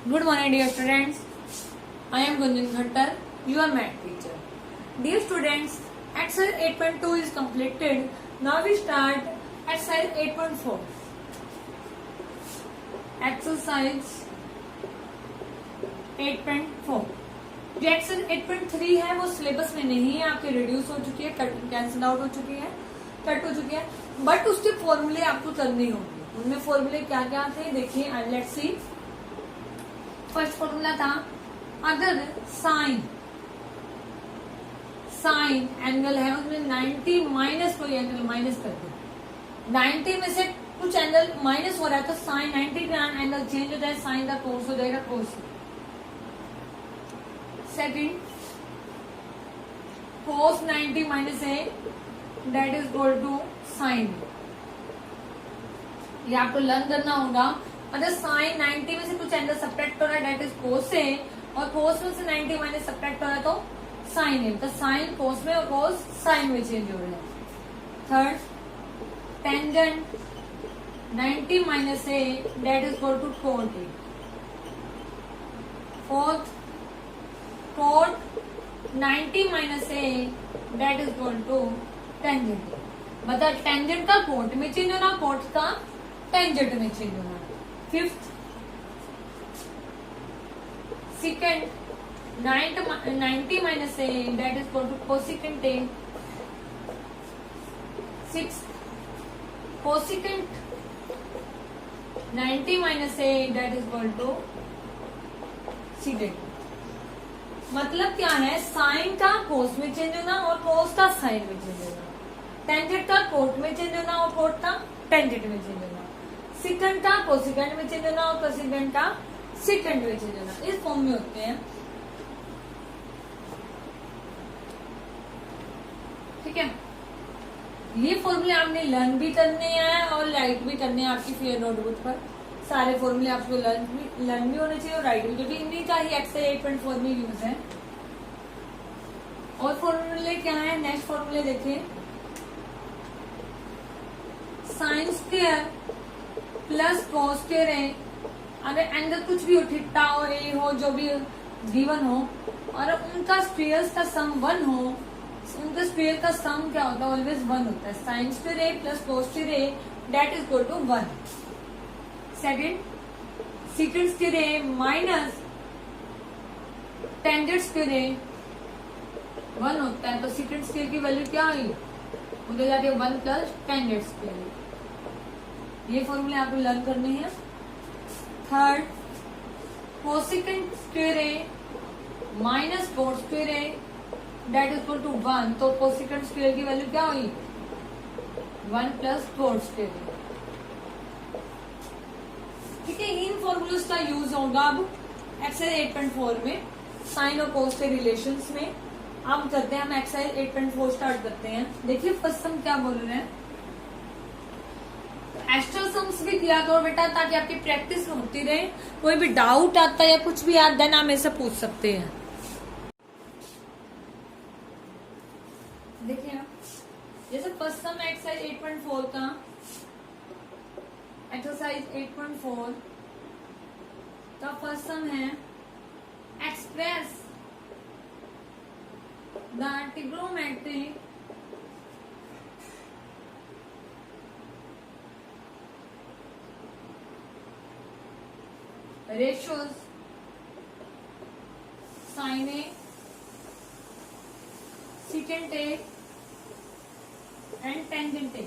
Good morning, dear students. I am Gunjan Khattar, your math teacher. Dear students, exercise 8.2 is completed. Now we start exercise 8.4. Exercise 8.4. जो exercise 8.3 है वो syllabus में नहीं है, आपके reduce हो चुकी है, कैंसिल आउट हो चुकी है, कट हो चुकी है, बट उसके फॉर्मूले आपको करने होंगे। उनमें फॉर्मूले क्या क्या थे देखिए, लेट्स सी। फर्स्ट फॉर्मूला था, अगर साइन एंगल है उसमें 90 माइनस कोई एंगल माइनस कर दो, 90 में से कुछ एंगल माइनस हो रहा है तो साइन 90 का एंगल चेंज हो जाए, साइन का कोस हो जाएगा cos. Second, cos 90 minus A that is equal to sine. ये आपको लर्न करना होगा। अगर साइन 90 में से कुछ एंगल सब्ट्रैक्ट हो रहा है दैट इज कोस ए, और कोस में से 90 माइनस सब्ट्रैक्ट हो रहा है तो साइन ए, तो साइन कोस में और कोस साइन में चेंज हो रहा है। Third, tangent 90 minus A that is equal to cot A. Fourth, cot 90 minus A that is equal to tangent. मतलब टेंजेंट का कोट में चेंज होना, कोट का टेंजेंट में चेंज होना। Fifth, secant 90 minus A that is equal to cosecant A. Six, cosecant 90 minus A that is equal to secant. मतलब क्या है, साइन का कोस में चेंज होना और कोस का साइन में चेंज होना, टेंजेंट का कोट में चेंज होना और कोट का टेंजेंट में चेंज होना, सिकेंड का कोसिकेंट में चेंज होना और कोसिकेंट का सिकेंट में चेंज होना, इस फॉर्म में होते हैं। ठीक है, ये फॉर्मूले आपने लर्न भी करने हैं और राइट भी करने हैं आपकी फेयर नोटबुक पर। सारे फॉर्मूले आपको लर्न भी होने चाहिए और राइट भी, क्योंकि इन्हीं का ही एक्सरसाइज 8.4 में यूज है। और फॉर्मूले क्या है, नेक्स्ट फॉर्मूले देखिए, sine square plus cos square है। अगर एंगल कुछ भी हो, थीटा हो, ए हो, जो भी गिवन हो, और उनका स्क्वायर्स का सम 1 हो, उनका स्क्वायर का सम क्या होता है, ऑलवेज 1 होता है। Sine square A plus cos square A that is equal to 1। Second, secant square A minus tangent square a 1 होता है, तो सीकेंट स्क्वायर की वैल्यू क्या हुई, उधर जाके 1 प्लस टेंजेंट स्क्वायर। ये फॉर्मूले आपको लर्न करने हैं। Third, cosecant square A minus cot square A that is equal to 1, तो कोसिकेंट स्क्वायर की वैल्यू क्या हुई, 1 प्लस कोट स्क्वायर ए। ठीक है, इन फॉर्मूल्स का यूज होगा अब एक्सरसाइज 8.4 में, साइन और कोस के रिलेशंस में। अब करते हैं हम एक्सरसाइज 8.4 स्टार्ट करते हैं। देखिए फर्स्ट सम क्या बोल रहे हैं, एक्स्ट्रा सम्स भी किया करो बेटा, ताकि आपकी प्रैक्टिस होती रहे। कोई भी डाउट आता है या कुछ भी आता है ना, मेरे से पूछ सकते हैं। देखिए जैसे फर्स्ट सम एक्सरसाइज 8.4 का, एक्सरसाइज 8.4 का फर्स्ट सम है, express the trigonometric ratios sin A, secant A and tangent A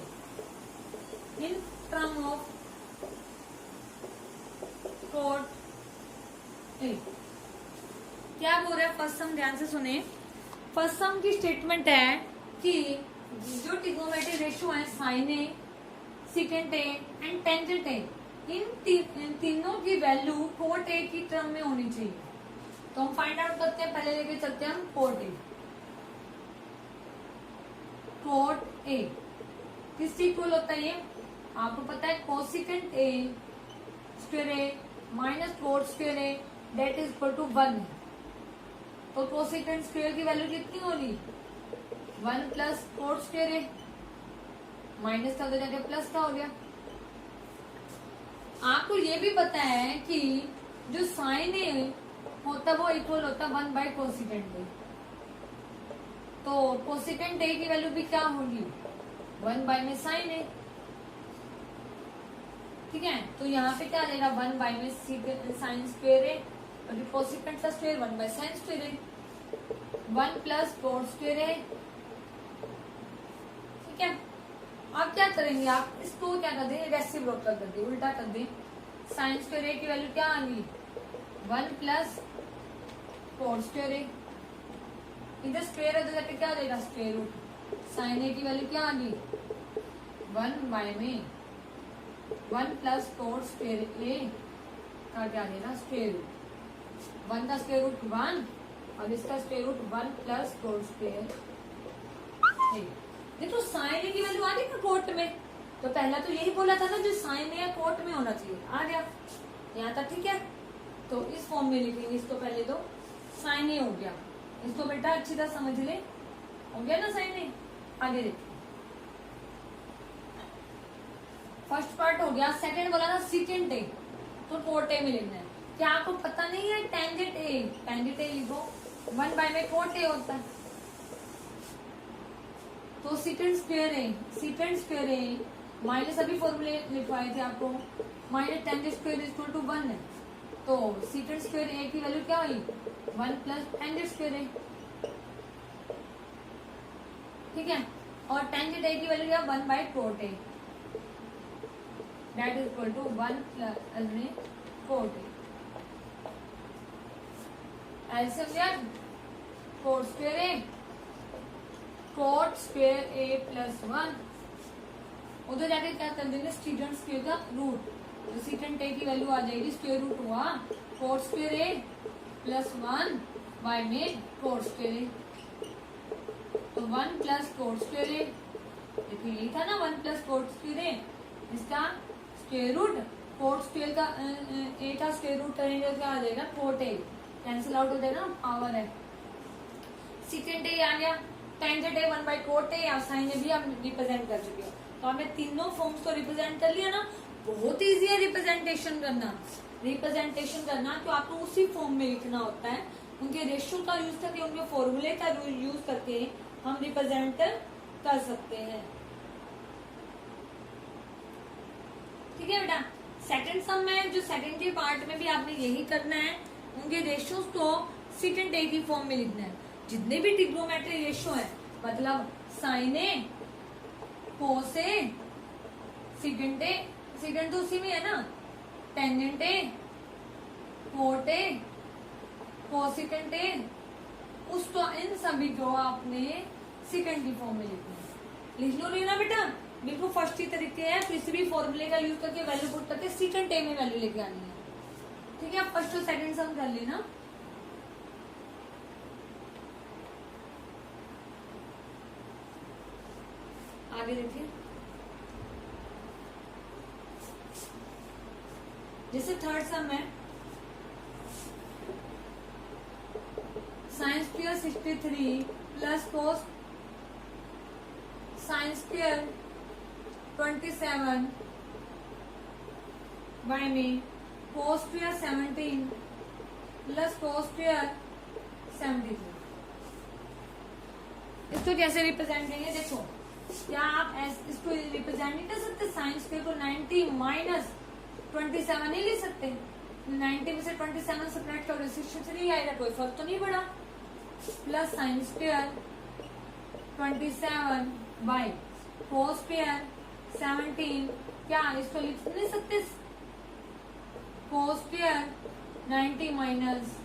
in term of cot A। क्या बोल रहा है फर्स्ट सम, ध्यान से सुने। फर्स्ट सम की स्टेटमेंट है कि जो ट्रिग्नोमेट्रिक रेशियो है sine a, secant a and tangent a, इन तीनों की वैल्यू कोट ए की टर्म में होनी चाहिए। तो हम फाइंड आउट करते हैं, पहले लेके चलते हैं हम कोट ए। कोट ए किससे इक्वल होता है, ये आपको पता है, cosecant A square A minus cot square A that is equal to 1। तो कोसिकेंट स्क्वायर की वैल्यू कितनी होगी, 1 प्लस कोट स्क्वायर ए, माइनस का उधर जाके प्लस का हो गया। आपको ये भी पता है कि जो साइन ए होता है वो इक्वल होता है 1 बाय कोसिकेंट ए। तो कोसिकेंट ए की वैल्यू भी क्या होगी 1 बाय में साइन ए। ठीक है, तो यहाँ पे क्या आ जाएगा 1 बाय में साइन स्क्वायर ए और कोसिकेंट का square 1 by sine square a 1 plus cot square a. ठीक है, आप क्या करेंगे, आप इसको क्या कर दें रेसिप्रोकल कर दें, उल्टा कर दें। साइन स्क्वायर ए की वैल्यू क्या आ गई 1 प्लस कोट स्क्वायर ए। इधर स्क्वायर है तो जाके क्या आ जाएगा स्क्वायर रूट। साइन ए की वैल्यू क्या आ गई 1 बाय में 1 प्लस कोट स्क्वायर ए का क्या आ जाएगा स्क्वायर रूट। 1 का स्क्वायर रूट 1 और इसका square root 1 plus cot square. देखो साइन ए की वैल्यू आ गई ना कोट में, तो पहला तो यही बोला था ना जो साइन ए कोट में होना चाहिए, आ गया यहाँ तक। ठीक है, तो इस फॉर्म में लिखेंगे इसको, पहले तो साइन ए हो गया, इसको बेटा अच्छी तरह समझ ले, हो गया ना साइन ए। आगे देखिए, फर्स्ट पार्ट हो गया। सेकंड बोला ना सीकेंट ए, तो कोट ए में लिखना है। क्या आपको पता नहीं है टेंजेंट ए, टेंजेंट ए लिखो 1 बाय में कोट ए होता है। तो secant square A, secant square A minus अभी फॉर्मूले लिखवाए थे आपको, minus tangent square equal to 1 है। तो सीकेंट स्क्वायर ए की वैल्यू क्या हुई 1 प्लस टेंजेंट स्क्वायर ए। ठीक है, और टेंजेंट ए की वैल्यू क्या 1 by cot A, that is equal to 1 plus cot A. ऐसे हो गया cot square A, cot square A plus 1, उधर जाके क्या कर देंगे सीकेंट स्क्वायर का रूट। तो सीकेंट ए की वैल्यू आ जाएगी स्क्वायर रूट हुआ cot square A plus 1 by में कोट स्क्वायर ए। तो 1 प्लस कोट स्क्वायर ए, देखिए यही था ना 1 प्लस कोट स्क्वायर ए, इसका स्क्वायर रूट कोट स्क्वायर का ए का स्क्वायर रूट करेंगे तो क्या आ जाएगा कोट ए, कैंसिल आउट हो जाएगा ना, पावर है। सीकेंट ए आ गया, tangent A 1 by cot A, और साइन ए भी हम रिप्रेजेंट कर चुके हैं। तो हमने तीनों फॉर्म्स को रिप्रेजेंट कर लिया ना, बहुत इजी है रिप्रेजेंटेशन करना। रिप्रेजेंटेशन करना तो आपको उसी फॉर्म में लिखना होता है, उनके रेशियो का यूज करके, उनके फॉर्मूले का यूज करके हम रिप्रेजेंट कर सकते हैं। ठीक है बेटा, सेकंड सम में जो सेकंड के पार्ट में भी आपने यही करना है, उनके रेशियोज को सीकेंट ए की फॉर्म में लिखना है। जितने भी ट्रिग्नोमेट्री रेशियो है, मतलब sine A, cos A, secant A, secant तो उसी में है ना, tangent A, cot A, cosecant A, उसको इन सभी को आपने सीकेंट की फॉर्म में लिखना है। लिख लो नहीं ना बेटा, बिल्कुल फर्स्ट ही तरीके है, किसी भी फॉर्मूले का यूज करके वैल्यू पुट करके सीकेंट ए में वैल्यू लेके आनी है। ठीक है, फर्स्ट और सेकंड सम कर लेना। आगे देखिए, जैसे थर्ड सम है, sine square 63 plus cos sine square 27 by में cos square 17 plus cos square 73। इसको कैसे रिप्रेजेंट करेंगे, देखो क्या आप इसको रिप्रेजेंट नहीं कर सकते, साइन स्क्वायर को 90 माइनस 27 नहीं ले सकते, 90 में से 27 सब्ट्रैक्ट करो 63 आएगा, कोई फर्क तो नहीं पड़ा। Plus sign square 27 by cos square 17, क्या इसको लिख नहीं सकते, कोस स्क्वायर 90 माइनस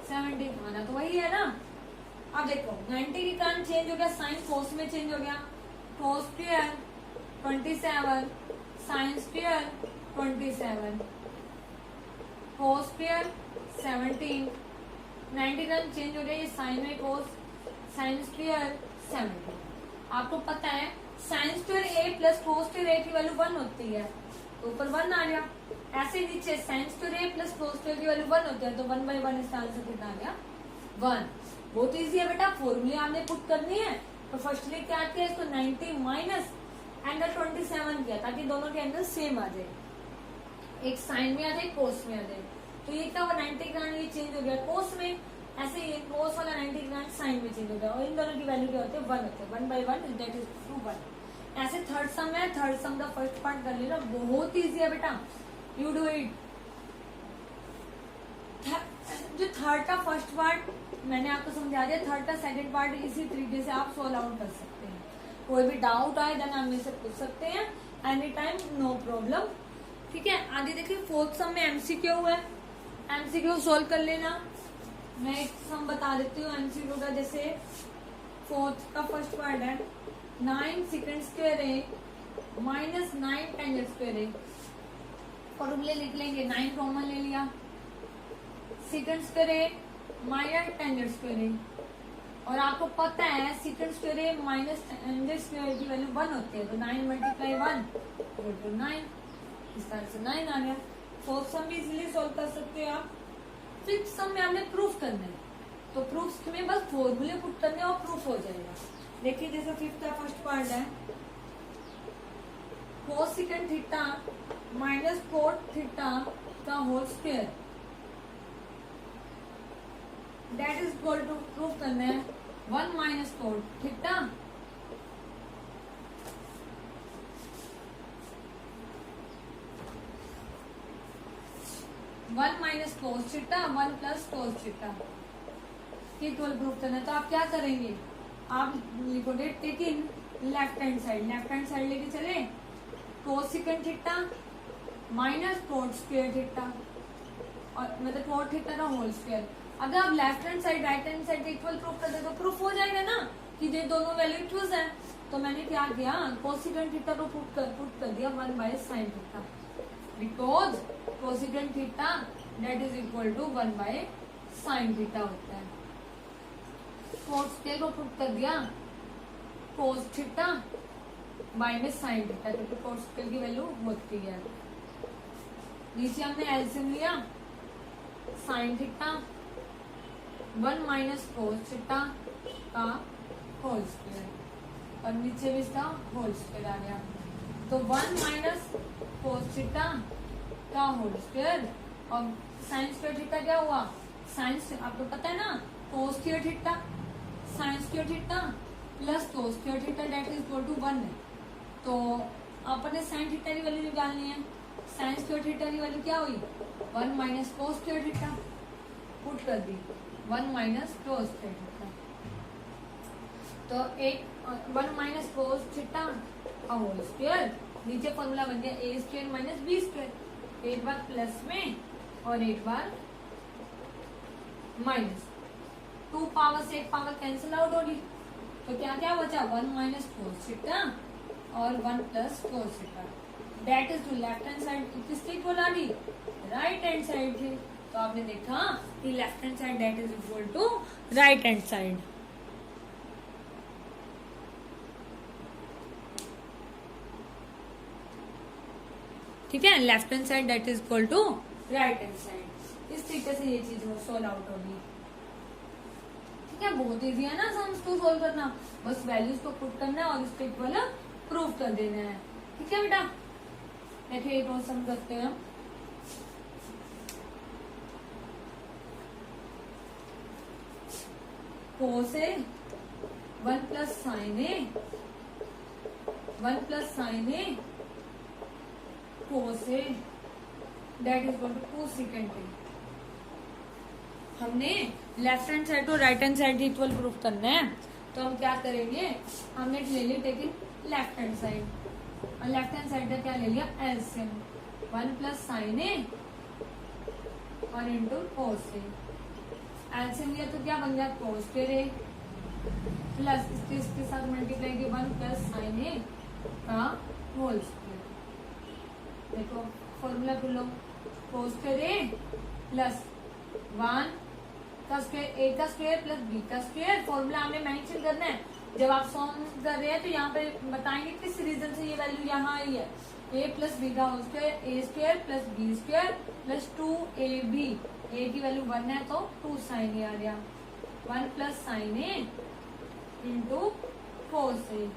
70, आना तो वही है ना। अब देखो 90 के कारण चेंज हो गया, साइन कोस में चेंज हो गया, कोस स्क्वायर 27 साइन स्क्वायर 27 कोस स्क्वायर 17, 90 का चेंज हो गया, ये साइन में कोस साइन स्क्वायर 17। आपको पता है साइन स्क्वायर ए प्लस कोस स्क्वायर ए की वैल्यू 1 होती है, तो ऊपर 1 आ गया। ऐसे नीचे साइन स्क्वायर ए प्लस कोस स्क्वायर की वैल्यू 1 होती है, तो 1 बाई 1 इसका आंसर कितना आ गया 1। बहुत इजी है बेटा, फॉर्मूले आपने पुट करनी है। तो फर्स्टली क्या किया, इसको 90 माइनस एंगल 27 किया ताकि दोनों के एंगल सेम आ जाए, एक साइन में आ जाए कोस में आ जाए। तो ये क्या हुआ 90 ग्राम ये चेंज हो गया कोस में, ऐसे ये कोस वाला 90 ग्राम साइन में चेंज हो गया और इन दोनों की वैल्यू क्या होती है 1 होते हैं 1 by 1 दैट इज टू 1। ऐसे थर्ड सम है, थर्ड सम का फर्स्ट पार्ट कर लेना, बहुत इजी है बेटा, यू डू इट। जो थर्ड का फर्स्ट पार्ट मैंने आपको समझा दिया, थर्ड का सेकंड पार्ट इसी तरीके से आप सोल्व आउट कर सकते हैं। कोई भी डाउट आए देन आप मेरे से पूछ सकते हैं एनी टाइम, नो प्रॉब्लम। ठीक है, आगे देखिए फोर्थ सम में एमसीक्यू है, एमसीक्यू सोल्व कर लेना। मैं एक सम बता देती हूँ एमसीक्यू का। जैसे फोर्थ का फर्स्ट पार्ट है 9 सेकंड स्क्वायर है माइनस 9 टेन स्क्वायर है, फॉर्मूले लिख लेंगे, 9 कॉमन ले लिया, सेकंड स्क्वायर है माइनस टेन स्क्वायर है, और आपको पता है सेकंड स्क्वायर है माइनस टेन स्क्वायर की वैल्यू 1 होती है, तो 9 मल्टीप्लाई 1 इक्वल टू 9, इस तरह से 9 आ गया। फोर्थ सम भी इजीली सोल्व कर सकते हो आप। फिफ्थ सम में आपने प्रूफ करना है, तो प्रूफ में बस फॉर्मूले पुट करने और प्रूफ हो जाएगा। देखिए जैसे फिफ्थ का फर्स्ट पार्ट है cos second theta minus cot theta का whole square, that is equal to proof करना है 1 minus cot theta one minus cos theta 1 plus cos theta equal proof करना है। तो आप क्या करेंगे, आप लिखोगे take in left hand side, left hand side लेके चले cos second theta minus cot square theta, और मतलब कोट थीटा का होल स्क्वायर। अगर आप left hand side right hand side equal proof कर दे तो प्रूफ हो जाएगा ना कि ये दोनों वैल्यू इक्वल है। तो मैंने क्या किया, कोसेकेंट थीटा को पुट कर दिया 1 by sine theta, because cosecant theta that is equal to 1 by sine theta होता है। कोस स्क्वायर को पुट कर दिया cos theta minus sine theta, क्योंकि कोस स्क्वायर की वैल्यू होती है। नीचे हमने एलसीएम लिया sine theta 1 minus cos theta का होल स्क्वायर, और नीचे भी इसका होल स्क्वायर आ गया। तो 1 माइनस कोस थीटा का होल स्क्वायर, और साइन स्क्वायर थीटा क्या हुआ, साइंस आपको पता है ना, cos square theta sine square theta plus cos square theta that is equal to 1 है। तो आपने साइन थीटा की वैल्यू निकालनी है, साइन स्क्वायर थीटा की वैल्यू क्या हुई 1 माइनस कोस स्क्वायर थीटा, पुट कर दी 1 माइनस कोस स्क्वायर थीटा, तो एक 1 माइनस कोस थीटा का होल स्क्वायर, नीचे फॉर्मूला बन गया ए स्क्वायर माइनस बी स्क्वायर, एक बार प्लस में और एक बार माइनस, 2 पावर से 1 पावर कैंसिल आउट होगी, तो क्या क्या बचा 1 माइनस कोस थीटा और 1 plus cos theta, that is to left hand side किसके इक्वल आ गई, राइट हैंड साइड थी। तो आपने देखा कि left hand side that is equal to right hand side. ठीक है, left hand side that is equal to right hand side. इस तरीके से ये चीज सोल्व आउट होगी। ठीक है, बहुत इजी है ना सम्स को सोल्व करना, बस वैल्यूज को पुट करना है और इसको इक्वल प्रूफ कर देना है। ठीक है बेटा, देखिए एक और सम करते हैं। Cos a 1 plus sine a 1 plus sine A cos a that is equal to 2 second a. हमने लेफ्ट हैंड साइड को right hand side equal proof करना है, तो हम क्या करेंगे, हमने ले लिया टेकिन लेफ्ट हैंड साइड, और लेफ्ट हैंड साइड का क्या ले लिया एलसीएम 1 प्लस साइन ए और इंटू कोस ए, एलसीएम लिया तो क्या बन गया कोस स्क्वायर ए प्लस इसके साथ मल्टीप्लाई किया 1 प्लस साइन ए का होल स्क्वायर। देखो फॉर्मूला कर लो, कोस स्क्वायर ए प्लस 1 का स्क्वायर ए का स्क्वायर प्लस बी का स्क्वायर। फॉर्मूला हमें मेंशन करना है, जब आप सॉल्व कर रहे हैं तो यहाँ पे बताएंगे किस रीजन से ये वैल्यू यहाँ आई है, ए प्लस बी का whole square a square plus b square plus 2ab, a की वैल्यू 1 है तो 2 साइन ए आ गया, 1 प्लस साइन ए इंटू कोस ए।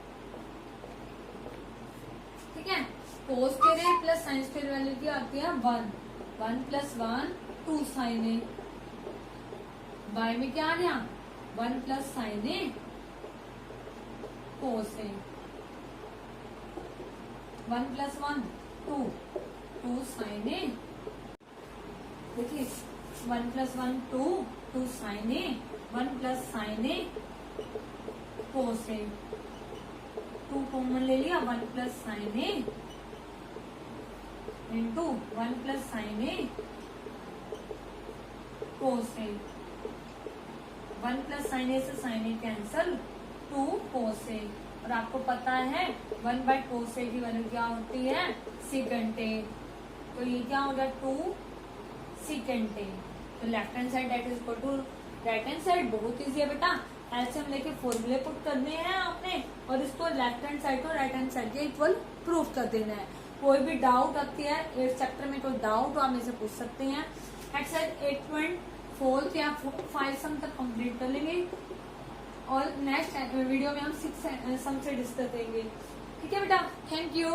ठीक है, कोस स्क्वायर ए प्लस साइन स्क्वायर वैल्यू क्या आती है 1, 1 + 1 2 sin A, बाय में क्या आ गया 1 + sin A cos A, 1 + 1 2 2 sin A, देखिए 1 + 1 2 2 sin A, 1 + sin A cos A, 2 common ले लिया 1 + sin A into 1 + sin A cos A, 1 + sin A से sin A cancel 2 cos A, और आपको पता है 1/cos A की वैल्यू क्या होती है secant A, तो ये क्या हो गया 2 secant A, तो left hand side that is equal to right hand side. बहुत इजी है बेटा, एलसीएम लेके फॉर्मूले पुट करने हैं आपने और इसको लेफ्ट हैंड साइड को राइट हैंड साइड के इक्वल प्रूव कर देना है। कोई भी डाउट आती है इस चैप्टर में, कोई डाउट आप मेरे से पूछ सकते हैं। एक्सरसाइज 8.4 के आप 5 सम तक कंप्लीट कर लेंगे और नेक्स्ट वीडियो में हम 6 सम से डिस्कस करेंगे। ठीक है बेटा, थैंक यू।